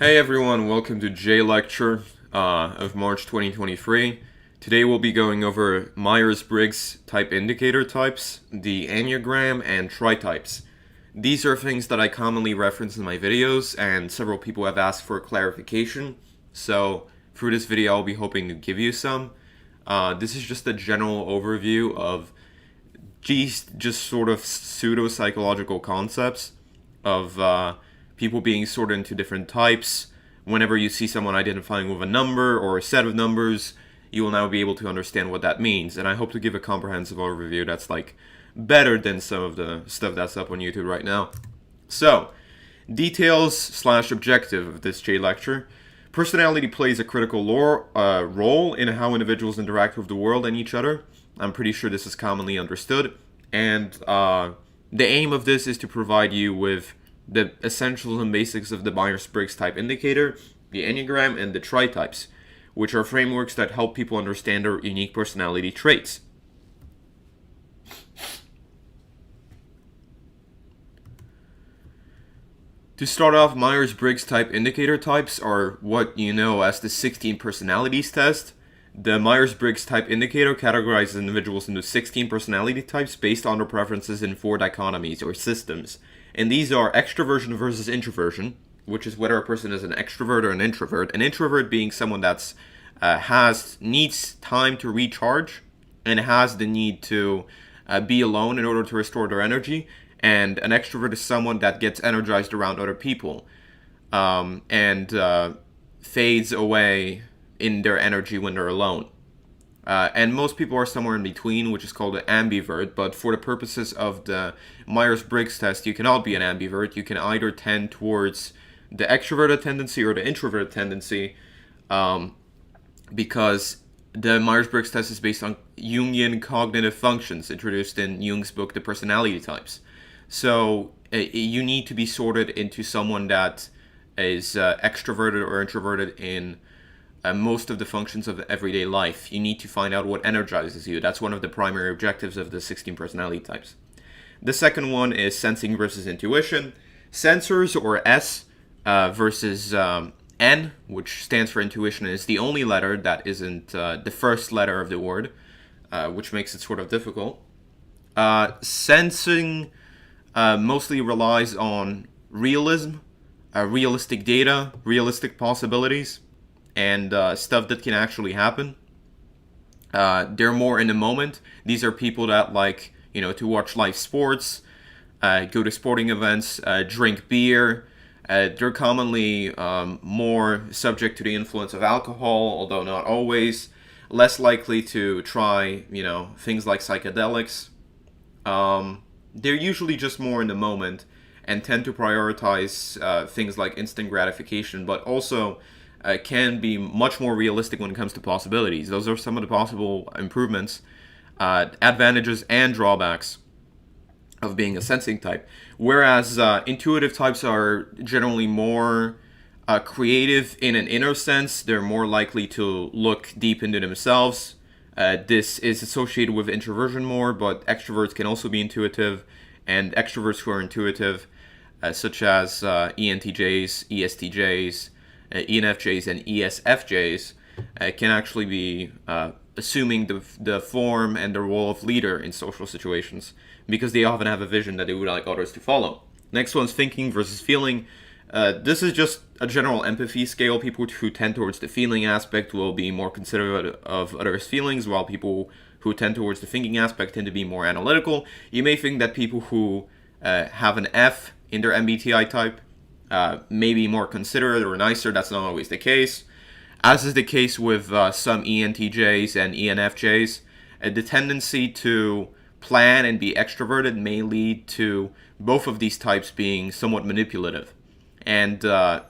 Hey everyone, welcome to JLecture of March 2023. Today we'll be going over Myers-Briggs type indicator types, the Enneagram, and Tritypes. These are things that I commonly reference in my videos, and several people have asked for clarification, so through this video I'll be hoping to give you some. This is just a general overview of just sort of pseudo-psychological concepts of people being sorted into different types. Whenever you see someone identifying with a number or a set of numbers, you will now be able to understand what that means. And I hope to give a comprehensive overview that's better than some of the stuff that's up on YouTube right now. So, details/objective of this JLecture. Personality plays a critical role in how individuals interact with the world and each other. I'm pretty sure this is commonly understood. And the aim of this is to provide you with the essentials and basics of the Myers-Briggs type indicator, the Enneagram, and the Tritypes, which are frameworks that help people understand their unique personality traits. To start off, Myers-Briggs type indicator types are what you know as the 16 personalities test. The Myers-Briggs type indicator categorizes individuals into 16 personality types based on their preferences in 4 dichotomies or systems. And these are extroversion versus introversion, which is whether a person is an extrovert or an introvert. An introvert being someone that's needs time to recharge and has the need to be alone in order to restore their energy. And an extrovert is someone that gets energized around other people and fades away in their energy when they're alone. And most people are somewhere in between, which is called an ambivert, but for the purposes of the Myers-Briggs test, you cannot be an ambivert. You can either tend towards the extroverted tendency or the introverted tendency, because the Myers-Briggs test is based on Jungian cognitive functions introduced in Jung's book, The Personality Types. So you need to be sorted into someone that is extroverted or introverted in most of the functions of everyday life. You need to find out what energizes you. That's one of the primary objectives of the 16 personality types. The second one is sensing versus intuition. Sensors, or S, versus N, which stands for intuition, is the only letter that isn't the first letter of the word, which makes it sort of difficult. Sensing mostly relies on realism, realistic data, realistic possibilities, and stuff that can actually happen. They're more in the moment. These are people that like, to watch live sports, go to sporting events, drink beer. They're commonly more subject to the influence of alcohol, although not always. Less likely to try, things like psychedelics. They're usually just more in the moment and tend to prioritize things like instant gratification, but also can be much more realistic when it comes to possibilities. Those are some of the possible improvements, advantages, and drawbacks of being a sensing type. Whereas intuitive types are generally more creative in an inner sense. They're more likely to look deep into themselves. This is associated with introversion more, but extroverts can also be intuitive, and extroverts who are intuitive, such as ENTJs, ESTJs, ENFJs, and ESFJs, can actually be assuming the form and the role of leader in social situations, because they often have a vision that they would like others to follow. Next one's thinking versus feeling. This is just a general empathy scale. People who tend towards the feeling aspect will be more considerate of others' feelings, while people who tend towards the thinking aspect tend to be more analytical. You may think that people who have an F in their MBTI type may be more considerate or nicer. That's not always the case. As is the case with some ENTJs and ENFJs, the tendency to plan and be extroverted may lead to both of these types being somewhat manipulative. And there's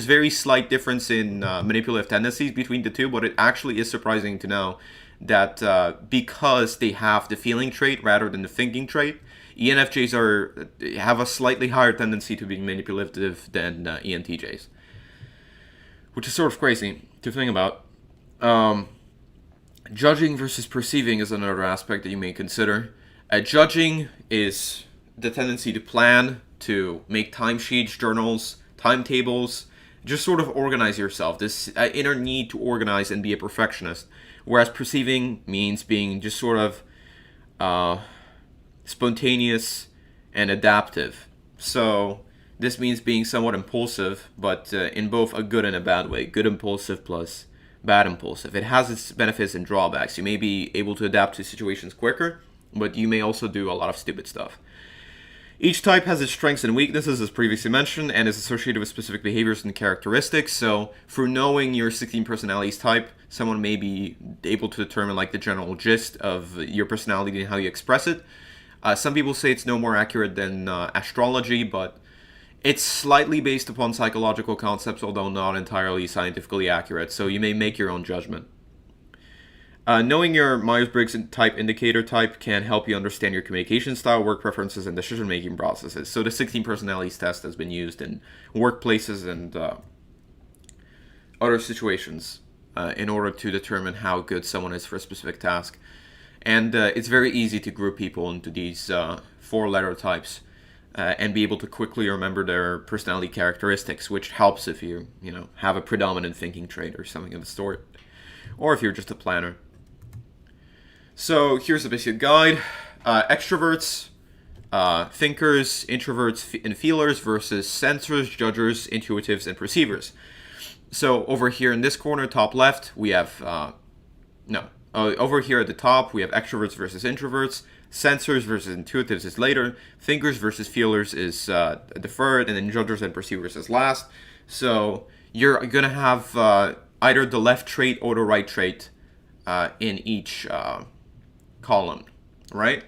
very slight difference in manipulative tendencies between the two, but it actually is surprising to know that because they have the feeling trait rather than the thinking trait, ENFJs have a slightly higher tendency to be manipulative than ENTJs, which is sort of crazy to think about. Judging versus perceiving is another aspect that you may consider. Judging is the tendency to plan to make timesheets, journals, timetables, just sort of organize yourself. This inner need to organize and be a perfectionist. Whereas perceiving means being just sort of spontaneous and adaptive. So this means being somewhat impulsive, but in both a good and a bad way. Good impulsive plus bad impulsive. It has its benefits and drawbacks. You may be able to adapt to situations quicker, but you may also do a lot of stupid stuff. Each type has its strengths and weaknesses, as previously mentioned, and is associated with specific behaviors and characteristics. So through knowing your 16 personalities type, someone may be able to determine like the general gist of your personality and how you express it. Some people say it's no more accurate than astrology, but it's slightly based upon psychological concepts, although not entirely scientifically accurate, so you may make your own judgment. Knowing your Myers-Briggs type indicator type can help you understand your communication style, work preferences, and decision-making processes. So the 16 personalities test has been used in workplaces and other situations in order to determine how good someone is for a specific task. And it's very easy to group people into these 4-letter types and be able to quickly remember their personality characteristics, which helps if you have a predominant thinking trait or something of the sort, or if you're just a planner. So here's the basic guide. Extroverts, thinkers, introverts, and feelers versus sensors, judgers, intuitives, and perceivers. So over here in this corner, top left, we have, over here at the top, we have extroverts versus introverts. Sensors versus intuitives is later. Thinkers versus feelers is deferred, and then judgers and perceivers is last. So you're going to have either the left trait or the right trait in each column, right?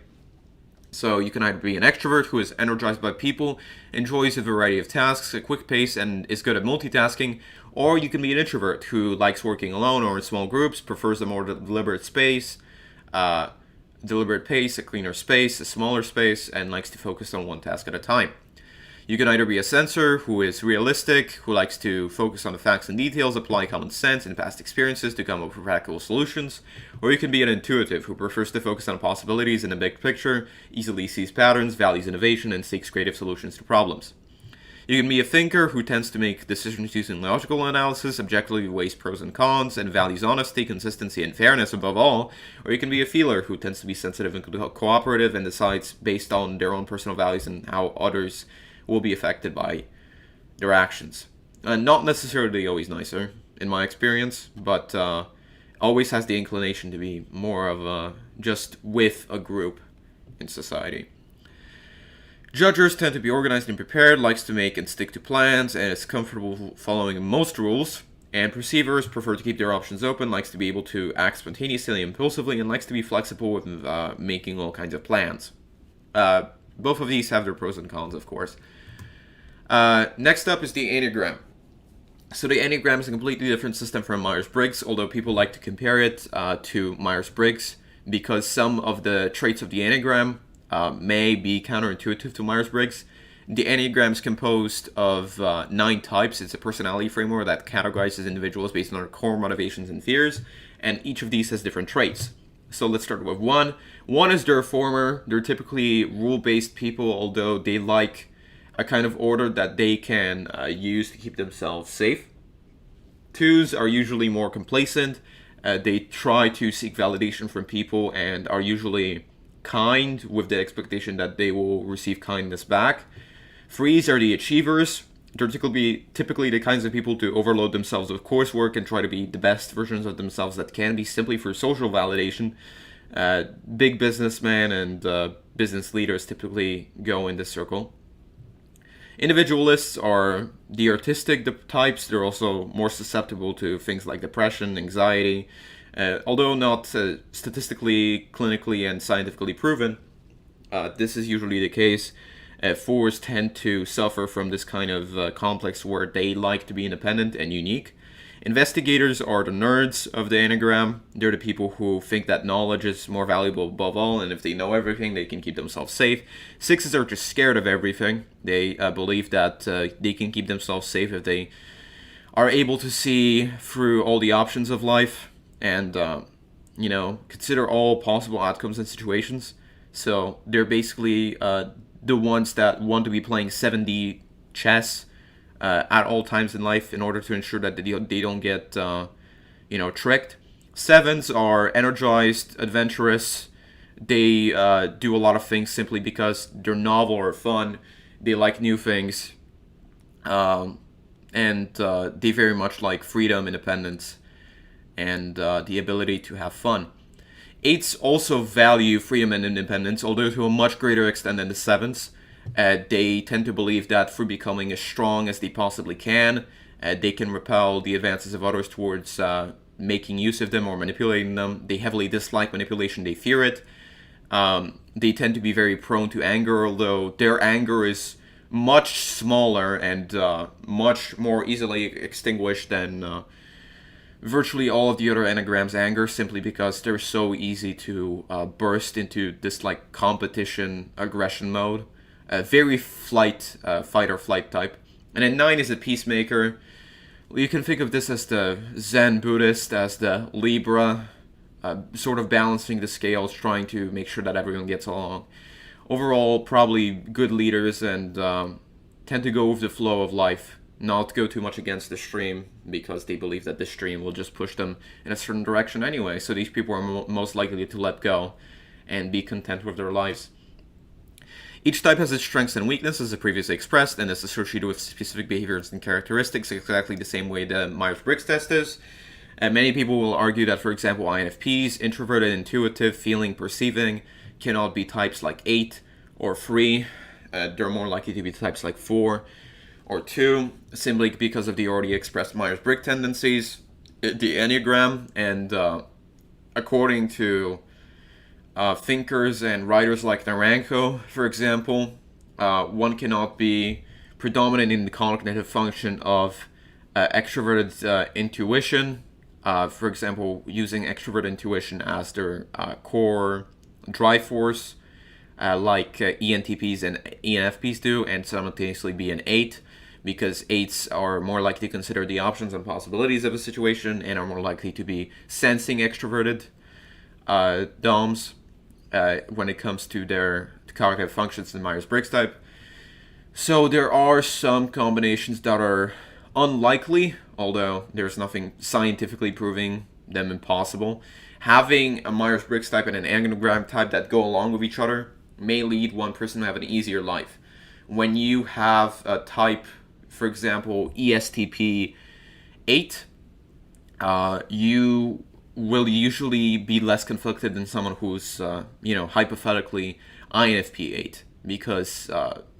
So you can either be an extrovert who is energized by people, enjoys a variety of tasks, a quick pace, and is good at multitasking, or you can be an introvert who likes working alone or in small groups, prefers a more deliberate pace, a cleaner space, a smaller space, and likes to focus on one task at a time. You can either be a sensor who is realistic, who likes to focus on the facts and details, apply common sense and past experiences to come up with practical solutions, or you can be an intuitive who prefers to focus on possibilities in the big picture, easily sees patterns, values innovation, and seeks creative solutions to problems. You can be a thinker who tends to make decisions using logical analysis, objectively weighs pros and cons, and values honesty, consistency, and fairness above all. Or you can be a feeler who tends to be sensitive and cooperative and decides based on their own personal values and how others will be affected by their actions. Not necessarily always nicer, in my experience, but always has the inclination to be more of just with a group in society. Judgers tend to be organized and prepared, likes to make and stick to plans, and is comfortable following most rules. And perceivers prefer to keep their options open, likes to be able to act spontaneously and impulsively, and likes to be flexible with making all kinds of plans. Both of these have their pros and cons, of course. Next up is the Enneagram. So the Enneagram is a completely different system from Myers-Briggs, although people like to compare it to Myers-Briggs because some of the traits of the Enneagram may be counterintuitive to Myers-Briggs. The Enneagram is composed of 9 types. It's a personality framework that categorizes individuals based on their core motivations and fears, and each of these has different traits. So let's start with 1. 1 is the reformer. They're typically rule-based people, although they like a kind of order that they can use to keep themselves safe. 2s are usually more complacent. They try to seek validation from people and are usually kind with the expectation that they will receive kindness back. 3s are the achievers. They're typically the kinds of people to overload themselves with coursework and try to be the best versions of themselves that can be simply for social validation. Big businessmen and business leaders typically go in this circle. Individualists are the artistic types. They're also more susceptible to things like depression, anxiety, although not statistically, clinically, and scientifically proven. This is usually the case. 4s tend to suffer from this kind of complex where they like to be independent and unique. Investigators are the nerds of the Enneagram. They're the people who think that knowledge is more valuable above all, and if they know everything, they can keep themselves safe. 6s are just scared of everything. They believe that they can keep themselves safe if they are able to see through all the options of life and, consider all possible outcomes and situations. So they're basically the ones that want to be playing 7D chess at all times in life in order to ensure that they don't get tricked. Sevens are energized, adventurous. They do a lot of things simply because they're novel or fun. They like new things, and they very much like freedom, independence, and the ability to have fun. Eights also value freedom and independence, although to a much greater extent than the sevens. They tend to believe that through becoming as strong as they possibly can, they can repel the advances of others towards making use of them or manipulating them. They heavily dislike manipulation, they fear it. They tend to be very prone to anger, although their anger is much smaller and much more easily extinguished than virtually all of the other Enneagram's anger, simply because they're so easy to burst into this like competition aggression mode. Very fight or flight type. And then 9 is a peacemaker. You can think of this as the Zen Buddhist, as the Libra, sort of balancing the scales, trying to make sure that everyone gets along. Overall, probably good leaders and tend to go with the flow of life, not go too much against the stream, because they believe that the stream will just push them in a certain direction anyway. So these people are most likely to let go and be content with their lives. Each type has its strengths and weaknesses, as previously expressed, and is associated with specific behaviors and characteristics, exactly the same way the Myers-Briggs test is. And many people will argue that, for example, INFPs, introverted, intuitive, feeling, perceiving, cannot be types like 8 or 3. They're more likely to be types like 4 or 2, simply because of the already expressed Myers-Briggs tendencies, the Enneagram, and according to thinkers and writers like Naranjo, for example, one cannot be predominant in the cognitive function of extroverted intuition. For example, using extrovert intuition as their core drive force, like ENTPs and ENFPs do, and simultaneously be an 8, because 8s are more likely to consider the options and possibilities of a situation and are more likely to be sensing extroverted DOMs when it comes to their cognitive functions in Myers-Briggs type. So there are some combinations that are unlikely, although there's nothing scientifically proving them impossible. Having a Myers-Briggs type and an Enneagram type that go along with each other may lead one person to have an easier life. When you have a type, for example, ESTP 8, you will usually be less conflicted than someone who's, hypothetically INFP 8, because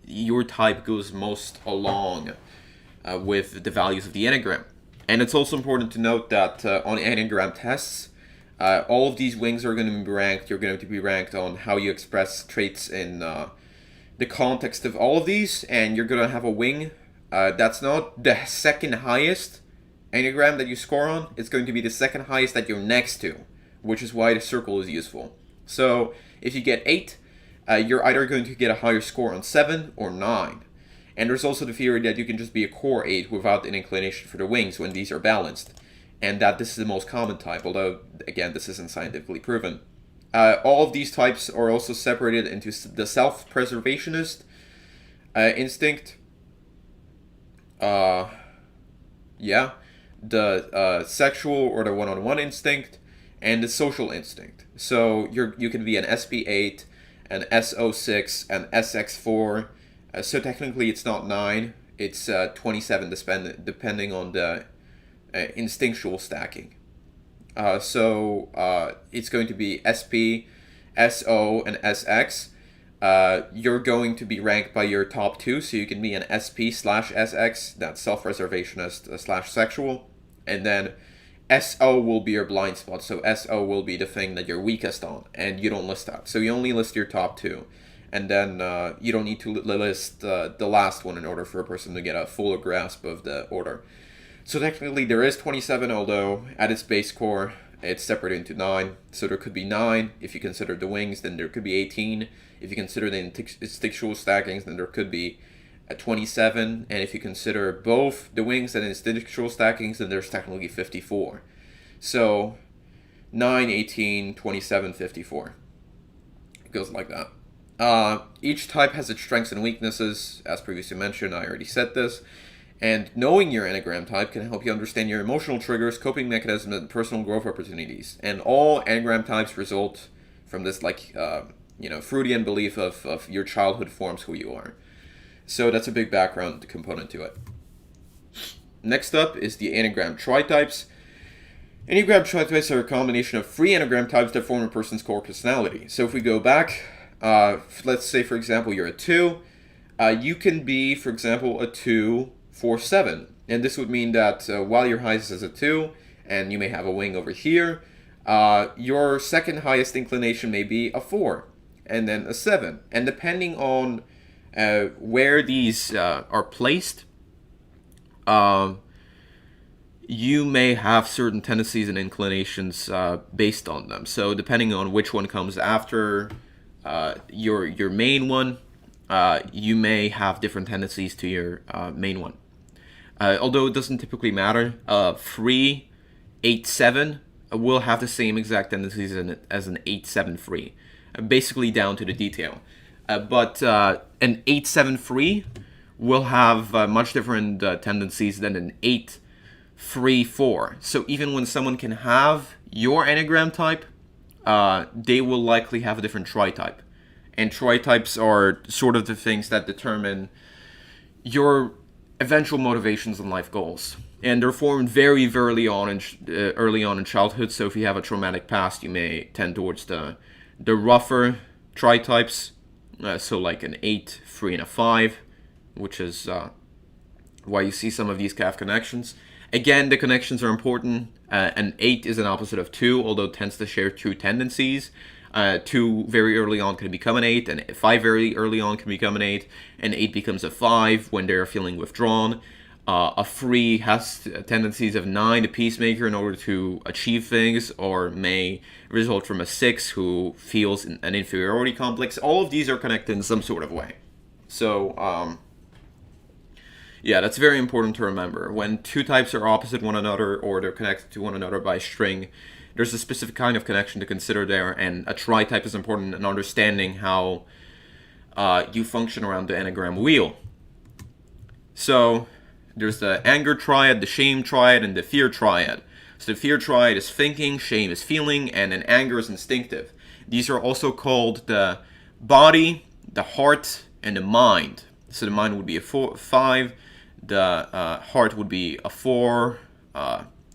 your type goes most along with the values of the Enneagram. And it's also important to note that on Enneagram tests, all of these wings are going to be ranked. You're going to be ranked on how you express traits in the context of all of these, and you're going to have a wing that's not the second highest Enneagram that you score on. It's going to be the second highest that you're next to, which is why the circle is useful. So if you get 8, you're either going to get a higher score on 7 or 9. And there's also the theory that you can just be a core 8 without an inclination for the wings when these are balanced, and that this is the most common type, although, again, this isn't scientifically proven. All of these types are also separated into the self-preservationist instinct, the sexual or the one-on-one instinct, and the social instinct. So you can be an SP8, an SO6, an SX4. So technically it's not 9, it's 27 depending on the instinctual stacking. So it's going to be SP, SO, and SX. You're going to be ranked by your top 2, so you can be an SP/SX, that's self-reservationist / sexual, and then SO will be your blind spot, so SO will be the thing that you're weakest on, and you don't list that. So you only list your top 2, and then you don't need to list the last one in order for a person to get a fuller grasp of the order. So technically there is 27, although at its base core it's separated into 9. So there could be 9 if you consider the wings, then there could be 18. If you consider the instinctual stackings, then there could be 27. And if you consider both the wings and instinctual stackings, then there's technically 54. So 9, 18, 27, 54. It goes like that. Each type has its strengths and weaknesses. As previously mentioned, I already said this. And knowing your Enneagram type can help you understand your emotional triggers, coping mechanisms, and personal growth opportunities. And all Enneagram types result from this, Freudian belief of your childhood forms who you are. So that's a big background component to it. Next up is the Enneagram Tritypes. Enneagram Tritypes are a combination of 3 Enneagram types that form a person's core personality. So if we go back, let's say, for example, you're a 2. You can be, for example, a 2, 4, 7. And this would mean that while your highest is a 2, and you may have a wing over here, your second highest inclination may be a 4, and then a 7. And depending on where these are placed, you may have certain tendencies and inclinations based on them. So depending on which one comes after your main one, you may have different tendencies to your main one. Although it doesn't typically matter, 3, 8, 7 will have the same exact tendencies as an 8, 7, 3, basically down to the detail. But an 8, 7, 3 will have much different tendencies than an 8, 3, 4. So even when someone can have your Enneagram type, they will likely have a different tri-type. And tri-types are sort of the things that determine your eventual motivations and life goals. And they're formed very, very early on in childhood. So if you have a traumatic past, you may tend towards the rougher tri-types. So like an 8, 3, and a 5, which is why you see some of these calf connections. Again, the connections are important. An 8 is an opposite of 2, although it tends to share 2 tendencies. 2 very early on can become an 8, and 5 very early on can become an 8, and 8 becomes a 5 when they're feeling withdrawn. A 3 has tendencies of 9, a peacemaker, in order to achieve things, or may result from a 6 who feels an inferiority complex. All of these are connected in some sort of way. So, yeah, that's very important to remember. When 2 types are opposite one another, or they're connected to one another by a string, there's a specific kind of connection to consider there, and a tri-type is important in understanding how you function around the Enneagram wheel. So there's the anger triad, the shame triad, and the fear triad. So the fear triad is thinking, shame is feeling, and then anger is instinctive. These are also called the body, the heart, and the mind. So the mind would be a 5, the heart would be a 4,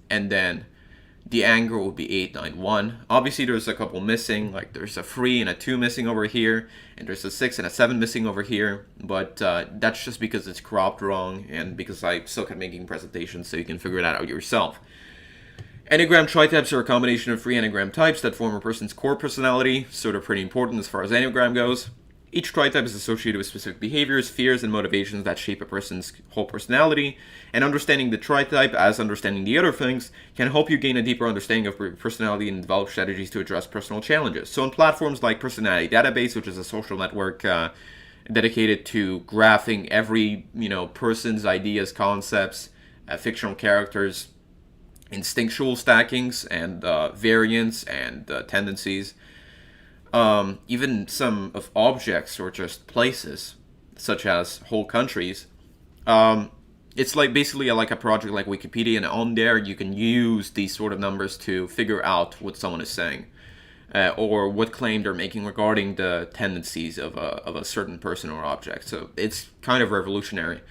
and then the anger would be 8, 9, 1. Obviously, there's a couple missing, like there's a 3 and a 2 missing over here, and there's a 6 and a 7 missing over here, but that's just because it's cropped wrong, and because I suck at making presentations, so you can figure that out yourself. Enneagram tritypes are a combination of 3 Enneagram types that form a person's core personality, so they're pretty important as far as Enneagram goes. Each tritype is associated with specific behaviors, fears, and motivations that shape a person's whole personality, and understanding the tritype, as understanding the other things, can help you gain a deeper understanding of personality and develop strategies to address personal challenges. So on platforms like Personality Database, which is a social network dedicated to graphing every person's ideas, concepts, fictional characters, instinctual stackings, and variants and tendencies, even some of objects or just places, such as whole countries. It's like basically like a project like Wikipedia, and on there you can use these sort of numbers to figure out what someone is saying, or what claim they're making regarding the tendencies of a certain person or object. So it's kind of revolutionary.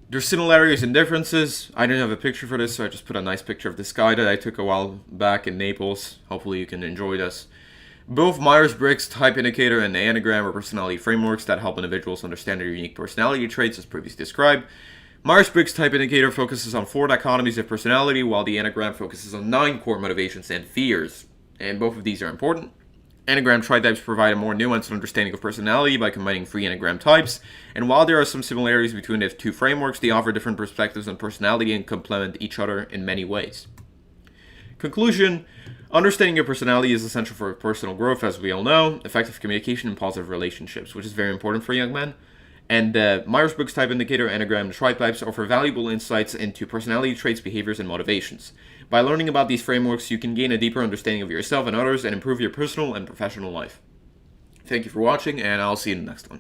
There's similarities and differences. I didn't have a picture for this, so I just put a nice picture of this guy that I took a while back in Naples. Hopefully you can enjoy this. Both Myers-Briggs Type Indicator and the Enneagram are personality frameworks that help individuals understand their unique personality traits, as previously described. Myers-Briggs Type Indicator focuses on 4 dichotomies of personality, while the Enneagram focuses on 9 core motivations and fears. And both of these are important. Enneagram tritypes provide a more nuanced understanding of personality by combining 3 Enneagram types, and while there are some similarities between the 2 frameworks, they offer different perspectives on personality and complement each other in many ways. Conclusion: understanding your personality is essential for personal growth, as we all know, effective communication, and positive relationships, which is very important for young men. And the Myers-Briggs Type Indicator, Enneagram, and Tritypes offer valuable insights into personality traits, behaviors, and motivations. By learning about these frameworks, you can gain a deeper understanding of yourself and others and improve your personal and professional life. Thank you for watching, and I'll see you in the next one.